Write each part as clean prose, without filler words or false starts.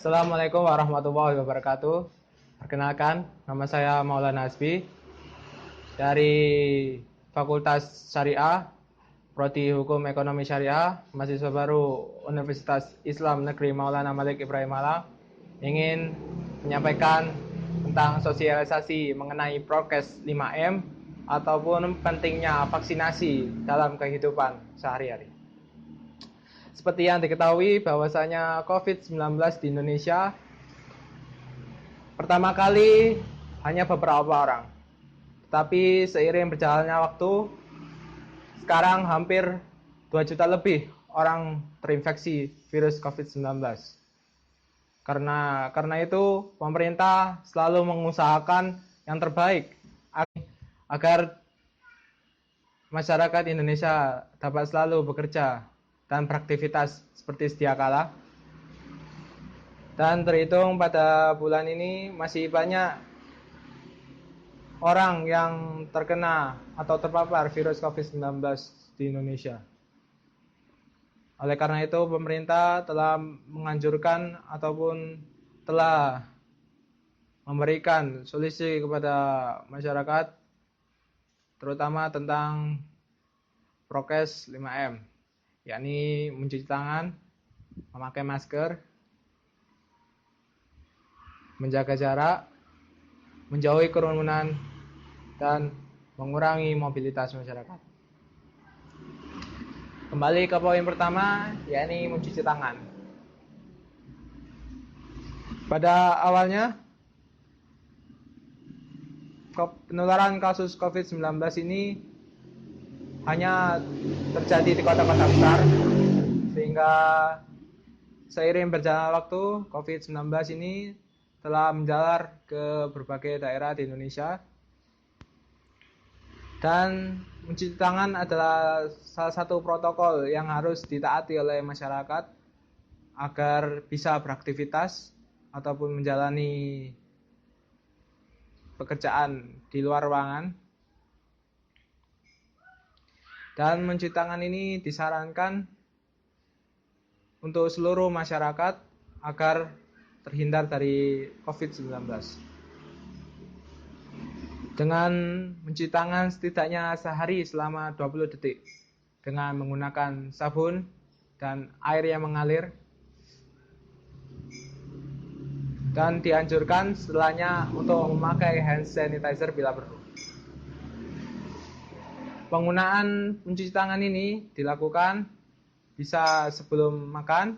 Assalamualaikum warahmatullahi wabarakatuh. Perkenalkan, nama saya Maulana Hasbi dari Fakultas Syariah, Prodi Hukum Ekonomi Syariah, mahasiswa baru Universitas Islam Negeri Maulana Malik Ibrahim Malang, ingin menyampaikan tentang sosialisasi mengenai prokes 5M ataupun pentingnya vaksinasi dalam kehidupan sehari-hari. Seperti yang diketahui bahwasanya COVID-19 di Indonesia pertama kali hanya beberapa orang. Tetapi seiring berjalannya waktu, sekarang hampir 2 juta lebih orang terinfeksi virus COVID-19. Karena itu pemerintah selalu mengusahakan yang terbaik agar masyarakat Indonesia dapat selalu bekerja dan beraktivitas seperti sedia kala. Dan terhitung pada bulan ini masih banyak orang yang terkena atau terpapar virus COVID-19 di Indonesia. Oleh karena itu pemerintah telah menganjurkan ataupun telah memberikan solusi kepada masyarakat terutama tentang prokes 5M, yakni mencuci tangan, memakai masker, menjaga jarak, menjauhi kerumunan, dan mengurangi mobilitas masyarakat. Kembali ke poin pertama, yakni mencuci tangan. Pada awalnya, penularan kasus COVID-19 ini hanya terjadi di kota-kota besar, sehingga seiring berjalannya waktu, COVID-19 ini telah menjalar ke berbagai daerah di Indonesia. Dan mencuci tangan adalah salah satu protokol yang harus ditaati oleh masyarakat agar bisa beraktivitas ataupun menjalani pekerjaan di luar ruangan. Dan mencuci tangan ini disarankan untuk seluruh masyarakat agar terhindar dari COVID-19. Dengan mencuci tangan setidaknya sehari selama 20 detik dengan menggunakan sabun dan air yang mengalir, dan dianjurkan setelahnya untuk memakai hand sanitizer bila perlu. Penggunaan mencuci tangan ini dilakukan bisa sebelum makan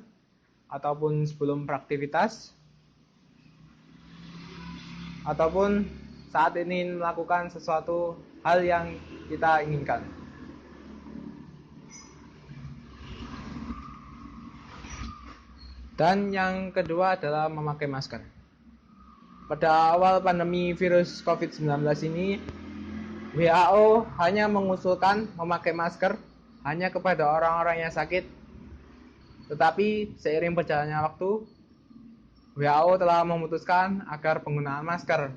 ataupun sebelum beraktivitas, ataupun saat ini melakukan sesuatu hal yang kita inginkan. Dan yang kedua adalah memakai masker. Pada awal pandemi virus COVID-19 ini, WHO hanya mengusulkan memakai masker hanya kepada orang-orang yang sakit. Tetapi seiring berjalannya waktu, WHO telah memutuskan agar penggunaan masker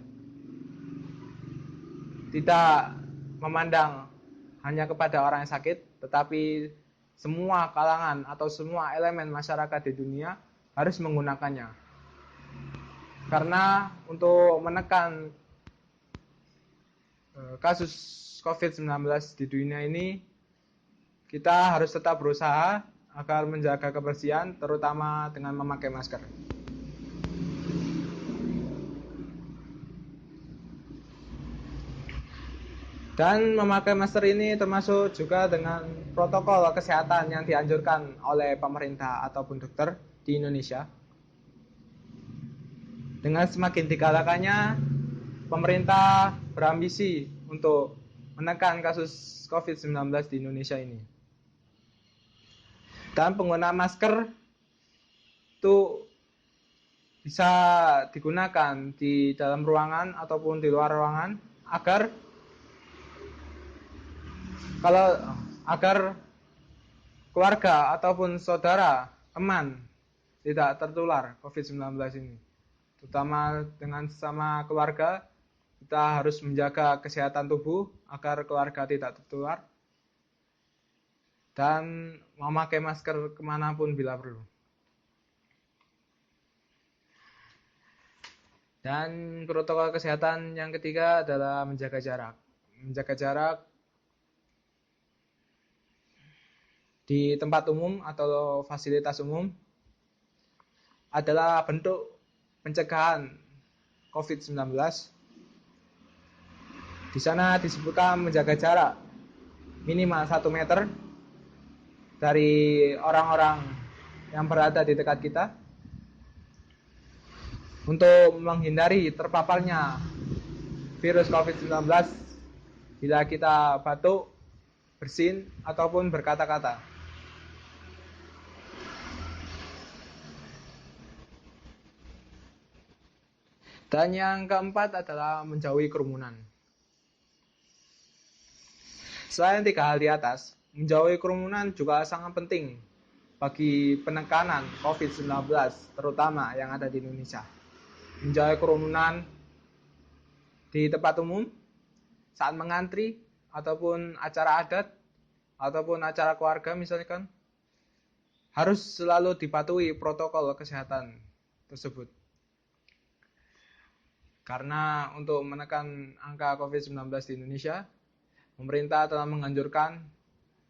tidak memandang hanya kepada orang yang sakit, tetapi semua kalangan atau semua elemen masyarakat di dunia harus menggunakannya. Karena untuk menekan kasus COVID-19 di dunia ini, kita harus tetap berusaha agar menjaga kebersihan, terutama dengan memakai masker. Dan memakai masker ini termasuk juga dengan protokol kesehatan yang dianjurkan oleh pemerintah ataupun dokter di Indonesia. Dengan semakin digalakannya, pemerintah berambisi untuk menekan kasus COVID-19 di Indonesia ini. Dan penggunaan masker itu bisa digunakan di dalam ruangan ataupun di luar ruangan agar keluarga ataupun saudara, teman tidak tertular COVID-19 ini. Terutama dengan sesama keluarga, kita harus menjaga kesehatan tubuh agar keluarga tidak tertular dan memakai masker kemanapun bila perlu. Dan protokol kesehatan yang ketiga adalah menjaga jarak. Menjaga jarak di tempat umum atau fasilitas umum adalah bentuk pencegahan COVID-19. Di sana disebutkan menjaga jarak minimal 1 meter dari orang-orang yang berada di dekat kita, untuk menghindari terpaparnya virus COVID-19 bila kita batuk, bersin, ataupun berkata-kata. Dan yang keempat adalah menjauhi kerumunan. Selain 3 hal di atas, menjauhi kerumunan juga sangat penting bagi penekanan COVID-19, terutama yang ada di Indonesia. Menjauhi kerumunan di tempat umum, saat mengantri, ataupun acara adat, ataupun acara keluarga misalkan, harus selalu dipatuhi protokol kesehatan tersebut. Karena untuk menekan angka COVID-19 di Indonesia, pemerintah telah menganjurkan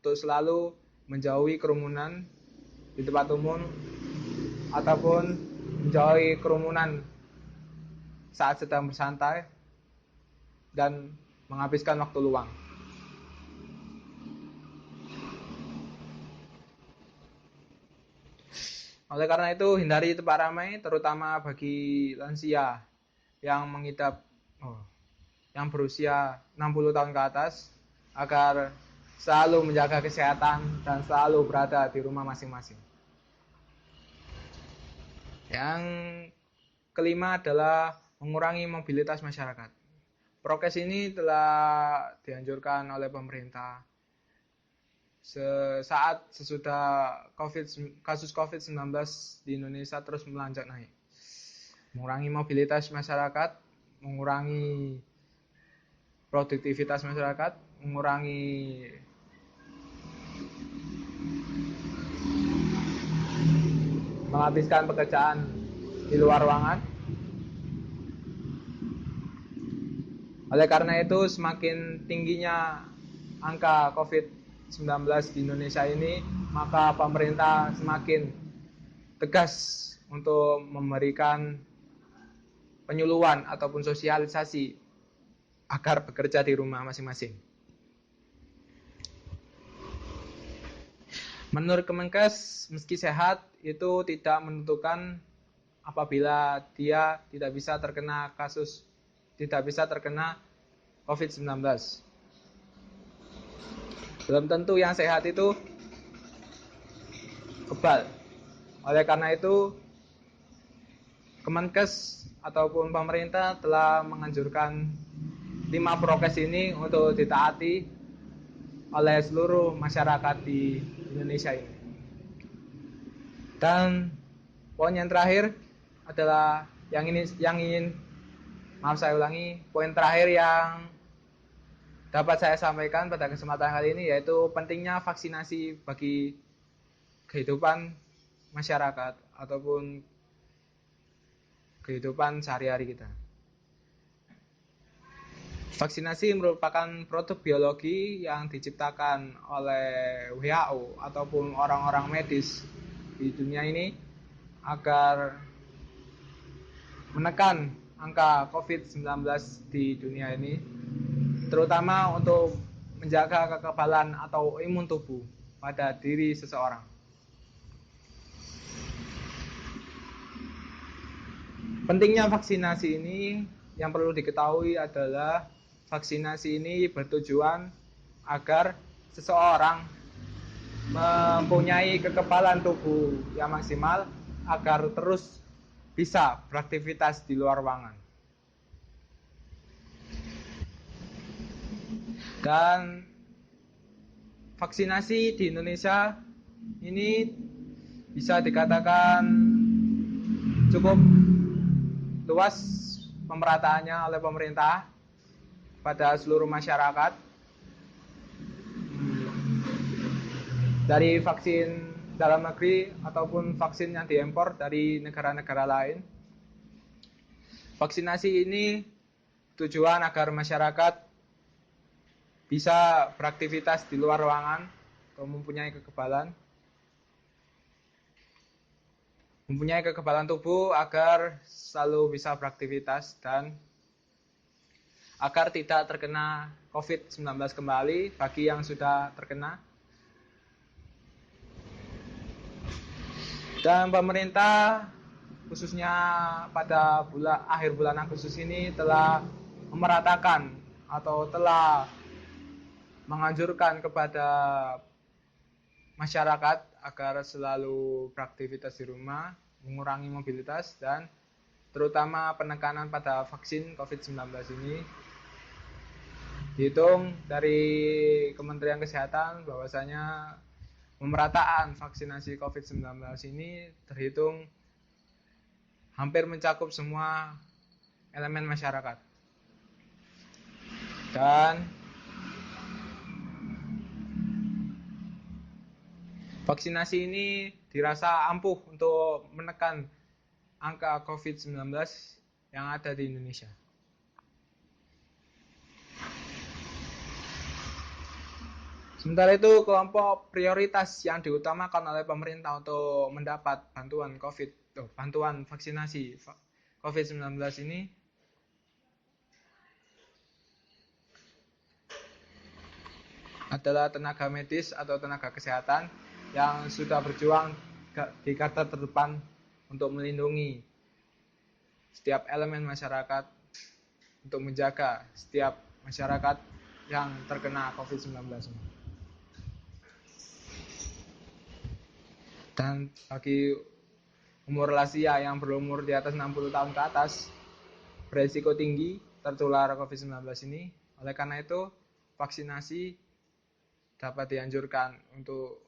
untuk selalu menjauhi kerumunan di tempat umum ataupun menjauhi kerumunan saat sedang bersantai dan menghabiskan waktu luang. Oleh karena itu, hindari tempat ramai, terutama bagi lansia yang yang berusia 60 tahun ke atas, agar selalu menjaga kesehatan dan selalu berada di rumah masing-masing. Yang kelima adalah mengurangi mobilitas masyarakat. Prokes ini telah dianjurkan oleh pemerintah sesudah kasus COVID-19 di Indonesia terus melonjak naik. Mengurangi mobilitas masyarakat, mengurangi produktivitas masyarakat, mengurangi menghabiskan pekerjaan di luar ruangan. Oleh karena itu, semakin tingginya angka COVID-19 di Indonesia ini, maka pemerintah semakin tegas untuk memberikan penyuluhan ataupun sosialisasi agar bekerja di rumah masing-masing. Menurut Kemenkes, meski sehat itu tidak menentukan apabila dia tidak bisa terkena COVID-19. Belum tentu yang sehat itu kebal. Oleh karena itu, Kemenkes ataupun pemerintah telah menganjurkan 5 prokes ini untuk ditaati oleh seluruh masyarakat di Indonesia ini. Dan poin yang terakhir adalah poin terakhir yang dapat saya sampaikan pada kesempatan kali ini, yaitu pentingnya vaksinasi bagi kehidupan masyarakat ataupun kehidupan sehari-hari kita. Vaksinasi merupakan produk biologi yang diciptakan oleh WHO ataupun orang-orang medis di dunia ini agar menekan angka COVID-19 di dunia ini, terutama untuk menjaga kekebalan atau imun tubuh pada diri seseorang. Pentingnya vaksinasi ini yang perlu diketahui adalah vaksinasi ini bertujuan agar seseorang mempunyai kekebalan tubuh yang maksimal agar terus bisa beraktivitas di luar ruangan. Dan vaksinasi di Indonesia ini bisa dikatakan cukup luas pemerataannya oleh pemerintah pada seluruh masyarakat, dari vaksin dalam negeri ataupun vaksin yang diimpor dari negara-negara lain. Vaksinasi ini tujuan agar masyarakat bisa beraktivitas di luar ruangan atau mempunyai kekebalan tubuh agar selalu bisa beraktivitas dan agar tidak terkena COVID-19 kembali bagi yang sudah terkena. Dan pemerintah khususnya pada akhir bulan Agustus ini telah memeratakan atau telah menganjurkan kepada masyarakat agar selalu beraktivitas di rumah, mengurangi mobilitas, dan terutama penekanan pada vaksin COVID-19 ini. Dihitung dari Kementerian Kesehatan bahwasanya pemerataan vaksinasi COVID-19 ini terhitung hampir mencakup semua elemen masyarakat. Dan vaksinasi ini dirasa ampuh untuk menekan angka COVID-19 yang ada di Indonesia. Sementara itu, kelompok prioritas yang diutamakan oleh pemerintah untuk mendapat bantuan vaksinasi COVID-19 ini adalah tenaga medis atau tenaga kesehatan yang sudah berjuang di garda terdepan untuk melindungi setiap elemen masyarakat, untuk menjaga setiap masyarakat yang terkena COVID-19 ini. Dan bagi umur lansia yang berumur di atas 60 tahun ke atas beresiko tinggi tertular COVID-19 ini. Oleh karena itu, vaksinasi dapat dianjurkan untuk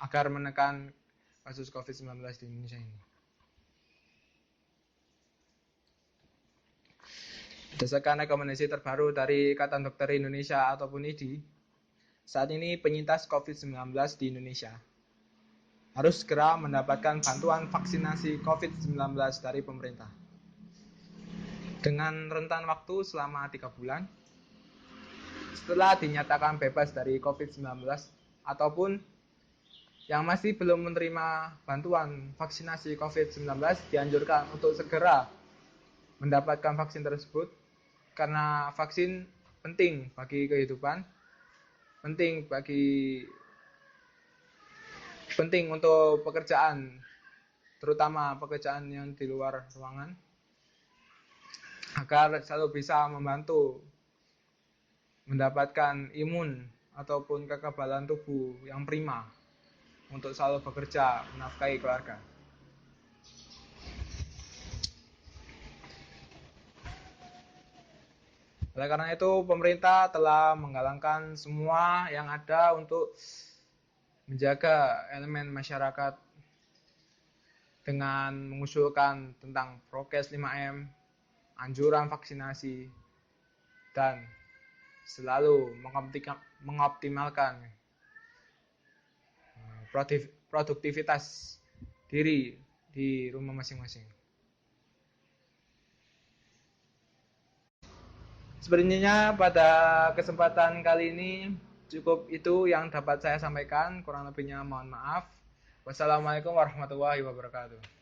agar menekan kasus COVID-19 di Indonesia ini. Berdasarkan rekomendasi terbaru dari Ikatan Dokter Indonesia ataupun IDI, saat ini penyintas COVID-19 di Indonesia harus segera mendapatkan bantuan vaksinasi COVID-19 dari pemerintah dengan rentan waktu selama 3 bulan setelah dinyatakan bebas dari COVID-19 ataupun yang masih belum menerima bantuan vaksinasi COVID-19 dianjurkan untuk segera mendapatkan vaksin tersebut karena vaksin penting bagi kehidupan, penting untuk pekerjaan, terutama pekerjaan yang di luar ruangan, agar selalu bisa membantu mendapatkan imun ataupun kekebalan tubuh yang prima untuk selalu bekerja menafkahi keluarga. Oleh karena itu, pemerintah telah menggalangkan semua yang ada untuk menjaga elemen masyarakat dengan mengusulkan tentang prokes 5M, anjuran vaksinasi, dan selalu mengoptimalkan produktivitas diri di rumah masing-masing. Sebenarnya pada kesempatan kali ini cukup itu yang dapat saya sampaikan, kurang lebihnya mohon maaf. Wassalamualaikum warahmatullahi wabarakatuh.